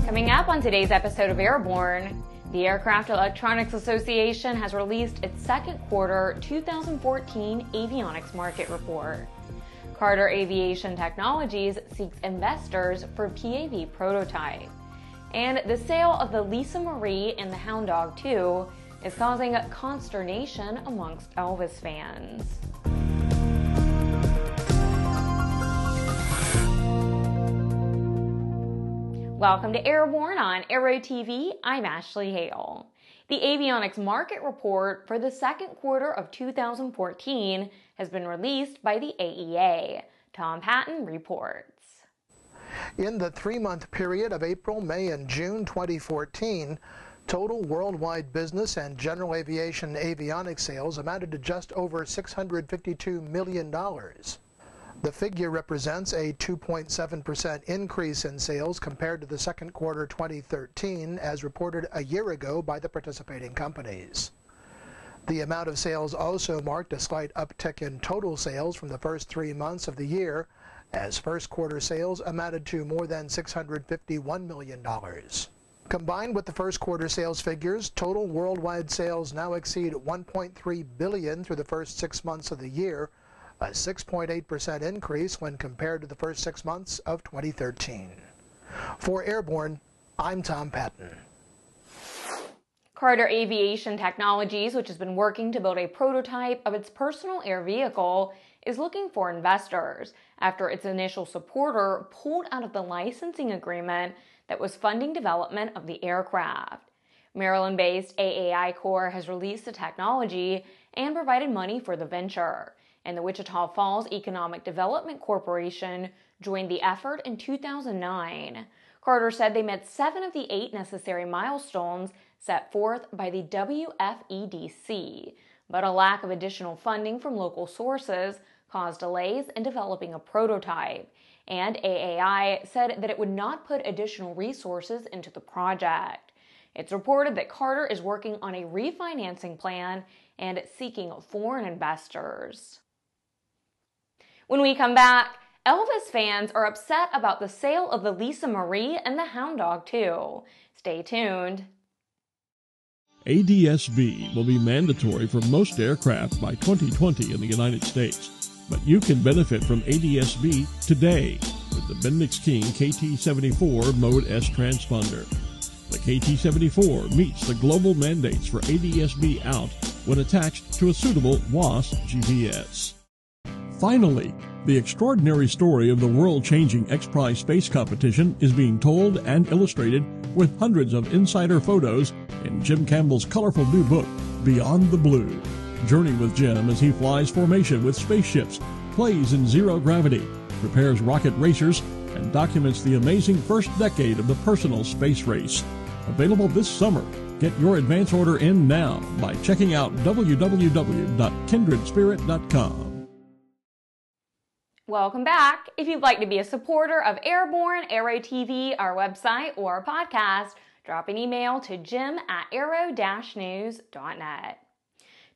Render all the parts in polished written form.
Coming up on today's episode of Airborne, the Aircraft Electronics Association has released its second quarter 2014 Avionics market report. Carter Aviation Technologies seeks investors for PAV prototype. And the sale of the Lisa Marie and the Hound Dog 2 is causing consternation amongst Elvis fans. Welcome to Airborne on Aero TV. I'm Ashley Hale. The Avionics market report for the second quarter of 2014 has been released by the AEA. Tom Patton reports. In the three-month period of April, May, and June 2014, total worldwide business and general aviation avionics sales amounted to just over $652 million. The figure represents a 2.7% increase in sales compared to the second quarter 2013, as reported a year ago by the participating companies. The amount of sales also marked a slight uptick in total sales from the first 3 months of the year, as first quarter sales amounted to more than $651 million. Combined with the first quarter sales figures, total worldwide sales now exceed $1.3 billion through the first 6 months of the year, a 6.8% increase when compared to the first 6 months of 2013. For Airborne, I'm Tom Patton. Carter Aviation Technologies, which has been working to build a prototype of its personal air vehicle, is looking for investors after its initial supporter pulled out of the licensing agreement that was funding development of the aircraft. Maryland-based AAI Corps has released the technology and provided money for the venture, and the Wichita Falls Economic Development Corporation joined the effort in 2009. Carter said they met 7 of the 8 necessary milestones set forth by the WFEDC, but a lack of additional funding from local sources caused delays in developing a prototype, and AAI said that it would not put additional resources into the project. It's reported that Carter is working on a refinancing plan and seeking foreign investors. When we come back, Elvis fans are upset about the sale of the Lisa Marie and the Hound Dog 2. Stay tuned. ADS-B will be mandatory for most aircraft by 2020 in the United States, but you can benefit from ADS-B today with the Bendix King KT-74 Mode S transponder. The KT-74 meets the global mandates for ADS-B out when attached to a suitable WAAS GPS. Finally, the extraordinary story of the world-changing X-Prize space competition is being told and illustrated with hundreds of insider photos in Jim Campbell's colorful new book, Beyond the Blue. Journey with Jim as he flies formation with spaceships, plays in zero gravity, prepares rocket racers, and documents the amazing first decade of the personal space race. Available this summer. Get your advance order in now by checking out www.kindredspirit.com. Welcome back. If you'd like to be a supporter of Airborne, Aero TV, our website, or our podcast, drop an email to jim@aero-news.net.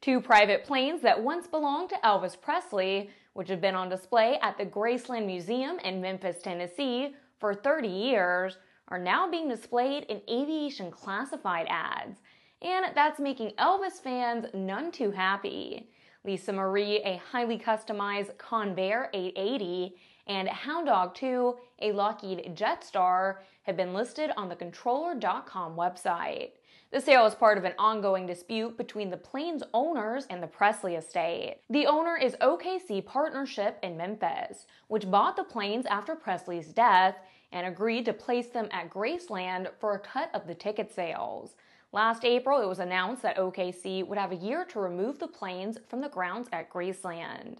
2 private planes that once belonged to Elvis Presley, which have been on display at the Graceland Museum in Memphis, Tennessee for 30 years, are now being displayed in aviation classified ads. And that's making Elvis fans none too happy. Lisa Marie, a highly customized Convair 880, and Hound Dog 2, a Lockheed Jetstar, have been listed on the Controller.com website. The sale is part of an ongoing dispute between the plane's owners and the Presley estate. The owner is OKC Partnership in Memphis, which bought the planes after Presley's death and agreed to place them at Graceland for a cut of the ticket sales. Last April, it was announced that OKC would have a year to remove the planes from the grounds at Graceland.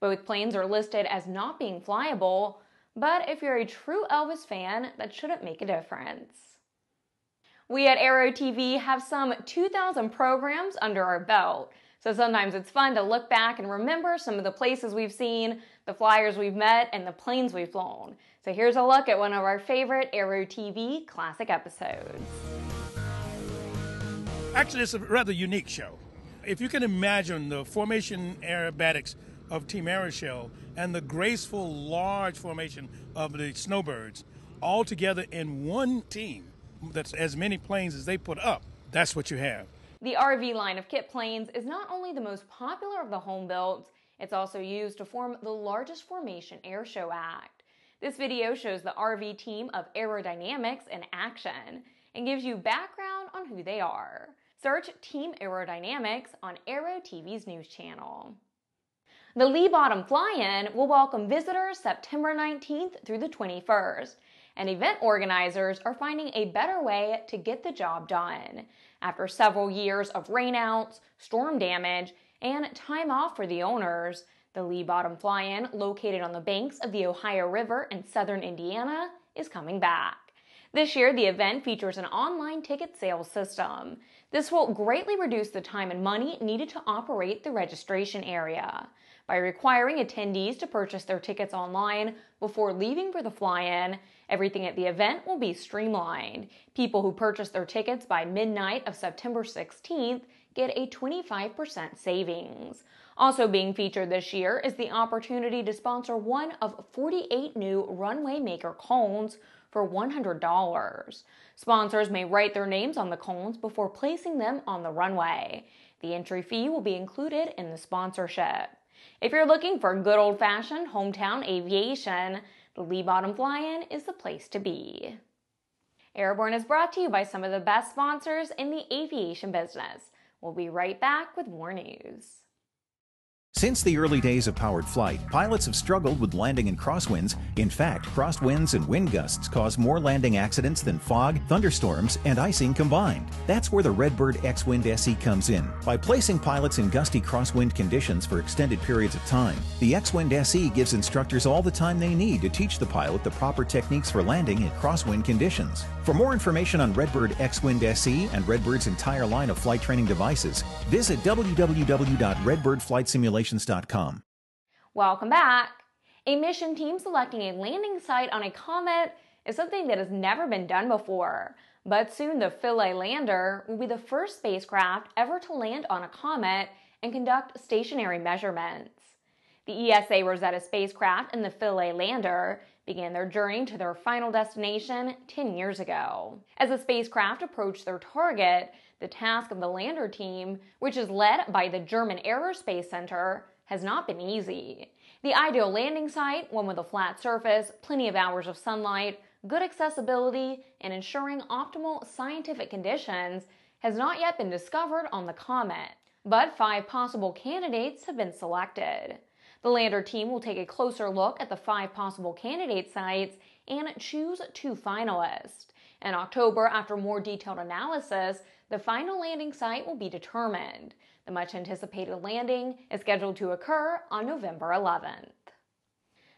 Both planes are listed as not being flyable, but if you're a true Elvis fan, that shouldn't make a difference. We at Aero TV have some 2,000 programs under our belt, so sometimes it's fun to look back and remember some of the places we've seen, the flyers we've met, and the planes we've flown. So here's a look at one of our favorite Aero TV classic episodes. Actually, it's a rather unique show. If you can imagine the formation aerobatics of Team Aeroshell and the graceful, large formation of the snowbirds all together in one team that's as many planes as they put up. That's what you have. The RV line of kit planes is not only the most popular of the home builds, it's also used to form the largest formation airshow act. This video shows the RV team of Aerodynamix in action and gives you background on who they are. Search Team Aerodynamix on Aero TV's news channel. The Lee Bottom Flyin will welcome visitors September 19th through the 21st, and event organizers are finding a better way to get the job done. After several years of rainouts, storm damage, and time off for the owners, the Lee Bottom Flyin, located on the banks of the Ohio River in southern Indiana, is coming back. This year, the event features an online ticket sales system. This will greatly reduce the time and money needed to operate the registration area. By requiring attendees to purchase their tickets online before leaving for the fly-in, everything at the event will be streamlined. People who purchase their tickets by midnight of September 16th get a 25% savings. Also being featured this year is the opportunity to sponsor one of 48 new runway maker cones for $100. Sponsors may write their names on the cones before placing them on the runway. The entry fee will be included in the sponsorship. If you're looking for good old-fashioned hometown aviation, the Lee Bottom Flyin is the place to be. Airborne is brought to you by some of the best sponsors in the aviation business. We'll be right back with more news. Since the early days of powered flight, pilots have struggled with landing in crosswinds. In fact, crosswinds and wind gusts cause more landing accidents than fog, thunderstorms, and icing combined. That's where the Redbird X-Wind SE comes in. By placing pilots in gusty crosswind conditions for extended periods of time, the X-Wind SE gives instructors all the time they need to teach the pilot the proper techniques for landing in crosswind conditions. For more information on Redbird X-Wind SE and Redbird's entire line of flight training devices, visit www.redbirdflightsimulation.com. Welcome back. A mission team selecting a landing site on a Comet is something that has never been done before, but soon the Philae lander will be the first spacecraft ever to land on a Comet and conduct stationary measurements. The ESA Rosetta spacecraft and the Philae lander began their journey to their final destination 10 years ago. As the spacecraft approached their target, the task of the lander team, which is led by the German Aerospace Center, has not been easy. The ideal landing site, one with a flat surface, plenty of hours of sunlight, good accessibility, and ensuring optimal scientific conditions, has not yet been discovered on the Comet. But 5 possible candidates have been selected. The lander team will take a closer look at the 5 possible candidate sites and choose 2 finalists. In October, after more detailed analysis, the final landing site will be determined. The much-anticipated landing is scheduled to occur on November 11th.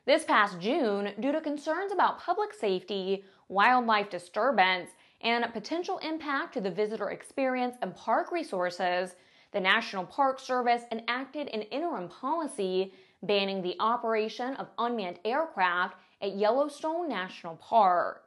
This past June, due to concerns about public safety, wildlife disturbance, and potential impact to the visitor experience and park resources, the National Park Service enacted an interim policy banning the operation of unmanned aircraft at Yellowstone National Park.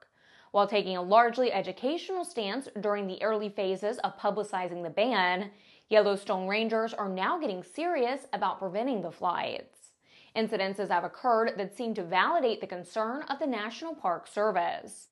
While taking a largely educational stance during the early phases of publicizing the ban, Yellowstone Rangers are now getting serious about preventing the flights. Incidences have occurred that seem to validate the concern of the National Park Service.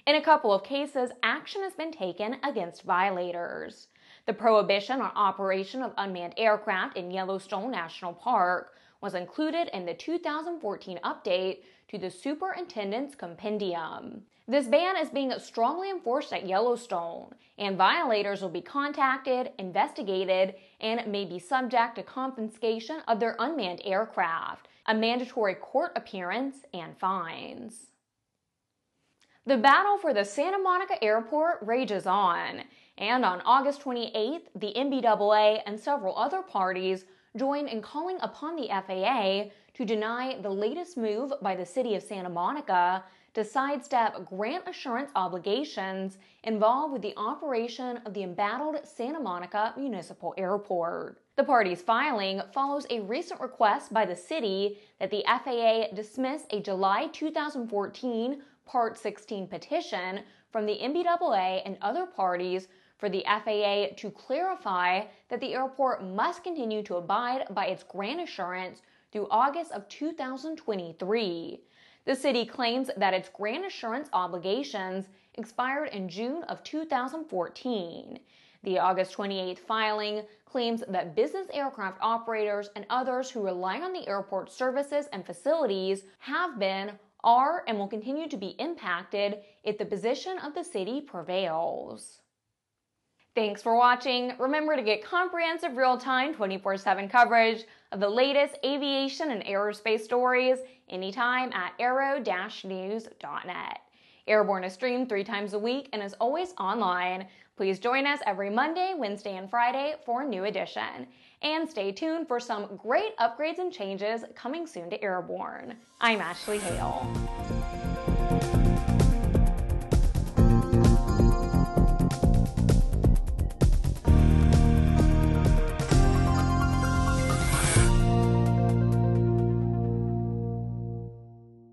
In a couple of cases, action has been taken against violators. The prohibition on operation of unmanned aircraft in Yellowstone National Park was included in the 2014 update to the Superintendent's Compendium. This ban is being strongly enforced at Yellowstone, and violators will be contacted, investigated, and may be subject to confiscation of their unmanned aircraft, a mandatory court appearance, and fines. The battle for the Santa Monica Airport rages on, and on August 28th, the NBAA and several other parties joined in calling upon the FAA to deny the latest move by the city of Santa Monica to sidestep grant assurance obligations involved with the operation of the embattled Santa Monica Municipal Airport. The party's filing follows a recent request by the city that the FAA dismiss a July 2014 Part 16 petition from the NBAA and other parties for the FAA to clarify that the airport must continue to abide by its grant assurance through August of 2023. The city claims that its grant assurance obligations expired in June of 2014. The August 28th filing claims that business aircraft operators and others who rely on the airport services and facilities have been, are, and will continue to be impacted if the position of the city prevails. Thanks for watching. Remember to get comprehensive real-time 24/7 coverage of the latest aviation and aerospace stories anytime at Aero-News.net. Airborne is streamed 3 times a week and is always online. Please join us every Monday, Wednesday, and Friday for a new edition. And stay tuned for some great upgrades and changes coming soon to Airborne. I'm Ashley Hale.